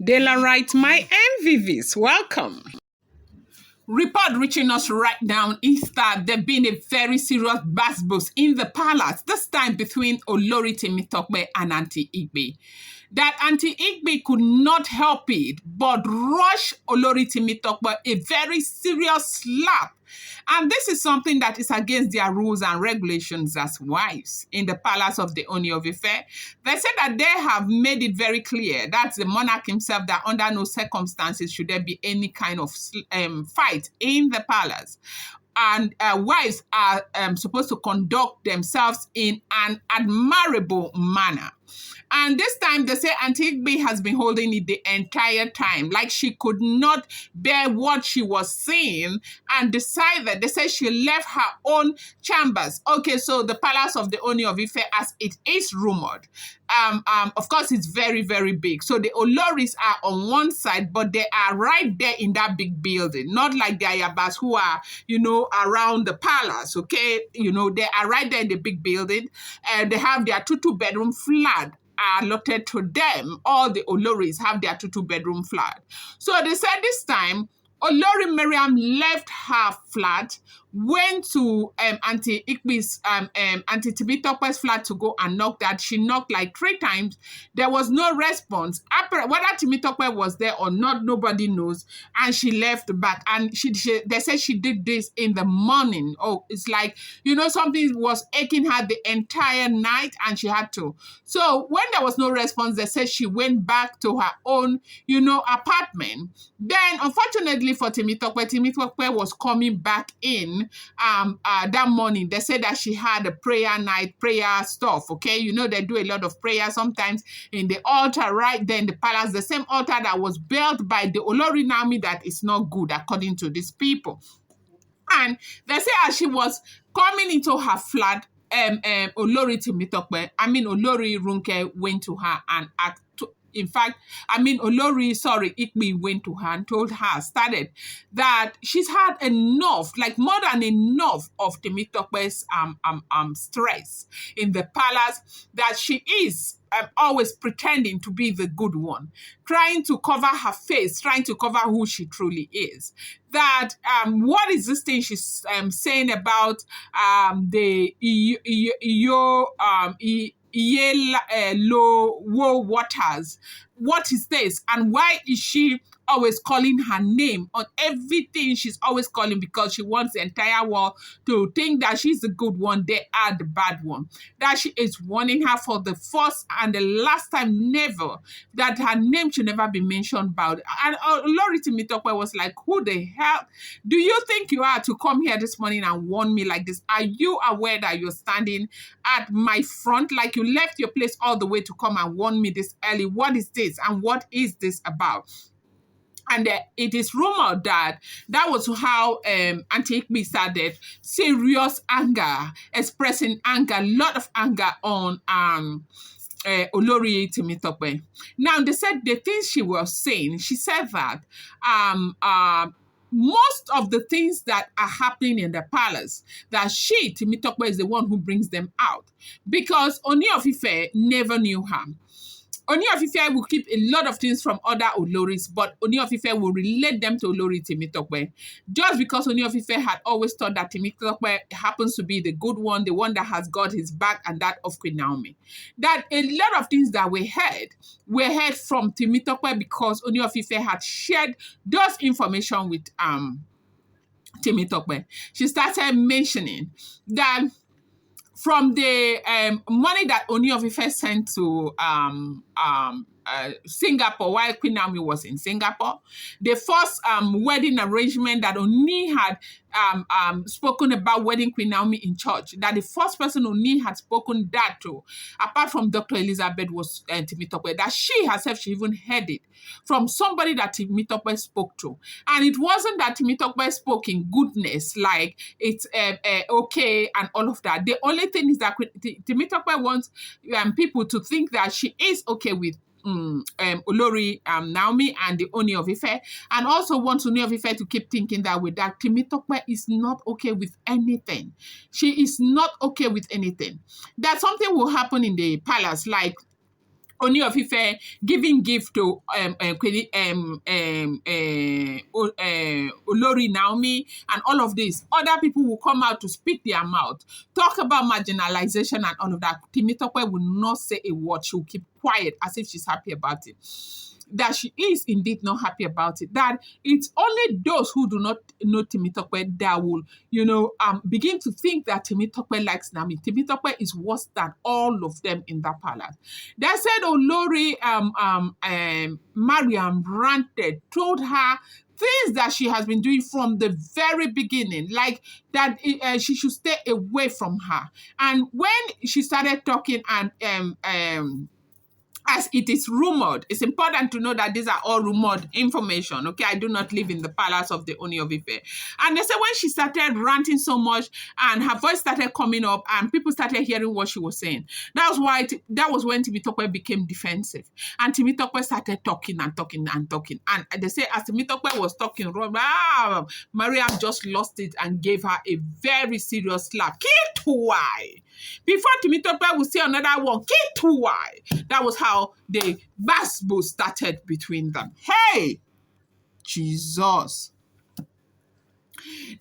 De la right, my MVVs, welcome. Report reaching us right now is that there been a very serious bust in the palace, this time between Olori Temitope and Aunty Igbi. That Aunty Igbi could not help it but rush Olori Temitope a very serious slap. And this is something that is against their rules and regulations as wives in the palace of the Ooni of Ife. They said that they have made it very clear, that's the monarch himself, that under no circumstances should there be any kind of fight in the palace. And wives are supposed to conduct themselves in an admirable manner. And this time, they say Aunty Igbi has been holding it the entire time. Like she could not bear what she was seeing and decided, they say she left her own chambers. Okay, so the palace of the Ooni of Ife, as it is rumored, of course, it's very, very big. So the Oloris are on one side, but they are right there in that big building. Not like the Ayabas who are, around the palace, okay? They are right there in the big building. And they have their two-bedroom flat allotted to them. All the Oloris have their two-bedroom flat. So they said this time, Olori Mariam left her flat, went to Aunty Igbi's, Aunty Temitope's flat to go and knock that. She knocked like 3 times. There was no response. Whether Temitope was there or not, nobody knows. And she left back. And they said she did this in the morning. Oh, it's like, something was aching her the entire night and she had to. So when there was no response, they said she went back to her own, apartment. Then, unfortunately for Temitope was coming back in that morning. They said that she had a prayer night, prayer stuff, okay? They do a lot of prayer sometimes in the altar right there in the palace, the same altar that was built by the Olori Naomi that is not good, according to these people. And they say as she was coming into her flat, Olori Runke went to her and asked. Igbi went to her and told her, started that she's had enough, like more than enough of Temitope's stress in the palace, that she is always pretending to be the good one, trying to cover her face, trying to cover who she truly is. That what is this thing she's saying about the low waters? What is this? And why is she always calling her name on everything? She's always calling because she wants the entire world to think that she's the good one, they are the bad one. That she is warning her for the first and the last time, never, that her name should never be mentioned about it. And Olori Temitope was like, who the hell do you think you are to come here this morning and warn me like this? Are you aware that you're standing at my front? Like you left your place all the way to come and warn me this early? What is this? And what is this about? And it is rumored that was how Aunty Igbi started serious anger, expressing anger, a lot of anger on Olori Temitope. Now, they said the things she was saying, she said that most of the things that are happening in the palace, that she, Temitope, is the one who brings them out. Because Ooni of Ife never knew her. Ooni of Ife will keep a lot of things from other Oloris, but Ooni of Ife will relate them to Olori Temitope. Just because Ooni of Ife had always thought that Temitope happens to be the good one, the one that has got his back, and that of Queen Naomi. That a lot of things that we heard from Temitope because Ooni of Ife had shared those information with Temitope. She started mentioning that from the money that Ooni of Ife sent to Singapore while Queen Naomi was in Singapore, the first wedding arrangement that Ooni had spoken about wedding Queen Naomi in church, that the first person Ooni had spoken that to, apart from Dr. Elizabeth, was Temitope, that she herself, she even heard it from somebody that Temitope spoke to. And it wasn't that Temitope spoke in goodness, like it's okay and all of that. The only thing is that Temitope wants people to think that she is okay with Olori Naomi and the Ooni of Ife, and also wants Ooni of Ife to keep thinking that with that Temitope is not okay with anything. She is not okay with anything. That something will happen in the palace, like Ooni of Ife giving gift to Olori Naomi and all of this. Other people will come out to speak their mouth, talk about marginalization and all of that. Temitope will not say a word. She will keep quiet as if she's happy about it. That she is indeed not happy about it. That it's only those who do not know Temitope that will, begin to think that Temitope likes Naomi. Temitope is worse than all of them in that palace. They said Olori Mariam ranted, told her things that she has been doing from the very beginning, like that she should stay away from her. And when she started talking and as it is rumored, it's important to know that these are all rumored information, okay? I do not live in the palace of the Ooni of Ife. And they say when she started ranting so much and her voice started coming up and people started hearing what she was saying, that was when Temitope became defensive. And Temitope started talking and talking and talking. And they say as Temitope was talking, Mariam just lost it and gave her a very serious slap. Kitwai! Before Temitope would say another one, Kitwai! That was how the basbo started between them. Hey, Jesus.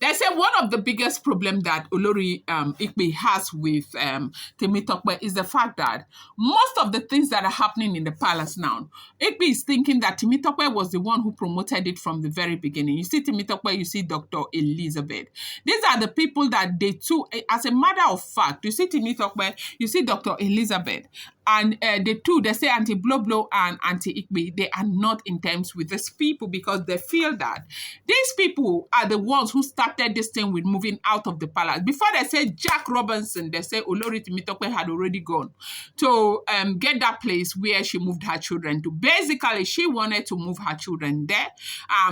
They say one of the biggest problems that Olori Igbi has with Temitope is the fact that most of the things that are happening in the palace now, Igbi is thinking that Temitope was the one who promoted it from the very beginning. You see Temitope, you see Dr. Elizabeth. These are the people that they too, as a matter of fact, you see Temitope, you see Dr. Elizabeth. And the two, they say Aunty Blow and Aunty Igbi, they are not in terms with these people because they feel that these people are the ones who started this thing with moving out of the palace. Before they say Jack Robinson, they say Olori Temitope had already gone to get that place where she moved her children to. Basically, she wanted to move her children there,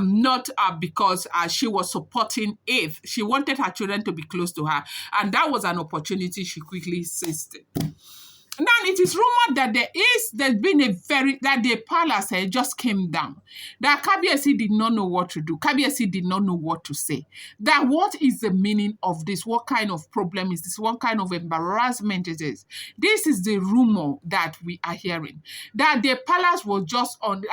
not because she was supporting Eve. She wanted her children to be close to her. And that was an opportunity she quickly seized it. Now, it is rumored that that the palace just came down. That Kabiyesi did not know what to do. Kabiyesi did not know what to say. That what is the meaning of this? What kind of problem is this? What kind of embarrassment is this? This is the rumor that we are hearing. That the palace was just on,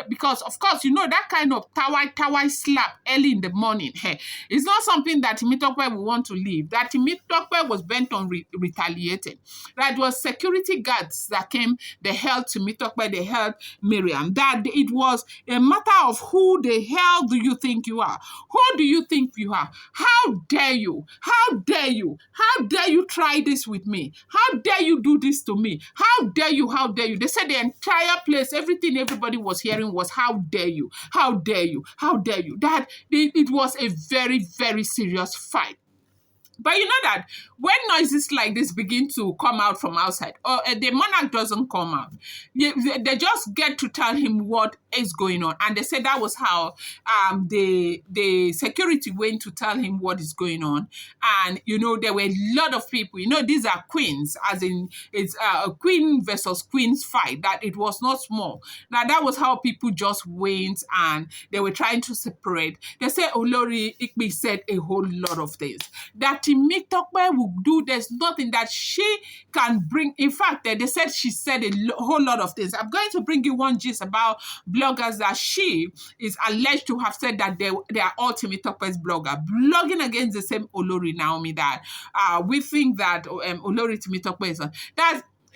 because of course, that kind of tawai slap early in the morning. Hey, it's not something that Temitope will want to leave. That Temitope was bent on retaliating. That was security guards that came, they held Temitope, they held Mariam. That it was a matter of who the hell do you think you are? Who do you think you are? How dare you? How dare you? How dare you try this with me? How dare you do this to me? How dare you? How dare you? They said the entire place, everything everybody was hearing was how dare you? How dare you? How dare you? That it was a very, very serious fight. But you know that when noises like this begin to come out from outside, or the monarch doesn't come out, they just get to tell him what is going on. And they said that was how the security went to tell him what is going on. And, there were a lot of people, these are queens, as in it's a queen versus queens fight, that it was not small. Now, that was how people just went and they were trying to separate. They said Olori Igbi said a whole lot of things. That Temitope will do, there's nothing that she can bring. In fact, they said she said a whole lot of things. I'm going to bring you one gist about bloggers that she is alleged to have said that they are all Temitope's blogger, blogging against the same Olori Naomi that we think that Olori Temitope is.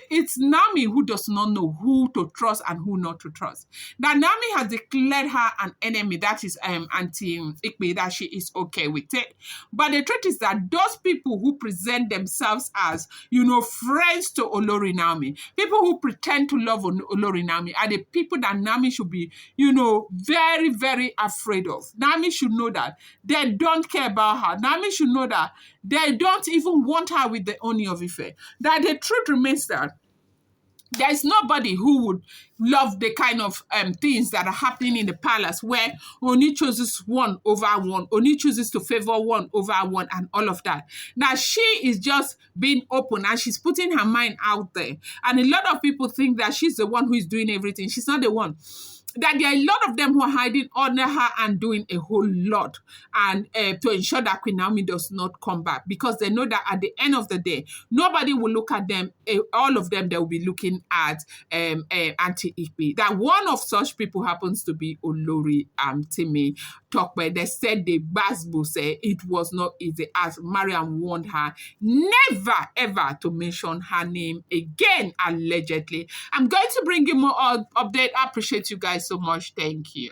It's Naomi who does not know who to trust and who not to trust. Now, Naomi has declared her an enemy, that is Aunty Igbi, that she is okay with it. But the truth is that those people who present themselves as, friends to Olori Naomi, people who pretend to love Olori Naomi, are the people that Naomi should be, very, very afraid of. Naomi should know that they don't care about her. Naomi should know that they don't even want her with the Ooni of Ife. That the truth remains that there's nobody who would love the kind of things that are happening in the palace where Oni chooses one over one, Oni chooses to favor one over one and all of that. Now, she is just being open and she's putting her mind out there. And a lot of people think that she's the one who is doing everything. She's not the one. that there are a lot of them who are hiding under her and doing a whole lot and to ensure that Queen Naomi does not come back, because they know that at the end of the day, nobody will look at them. All of them, they will be looking at Aunty Igbi. That one of such people happens to be Olori Temitope. They said the Basbo said it was not easy, as Mariam warned her never ever to mention her name again, allegedly. I'm going to bring you more update. I appreciate you guys so much. Thank you.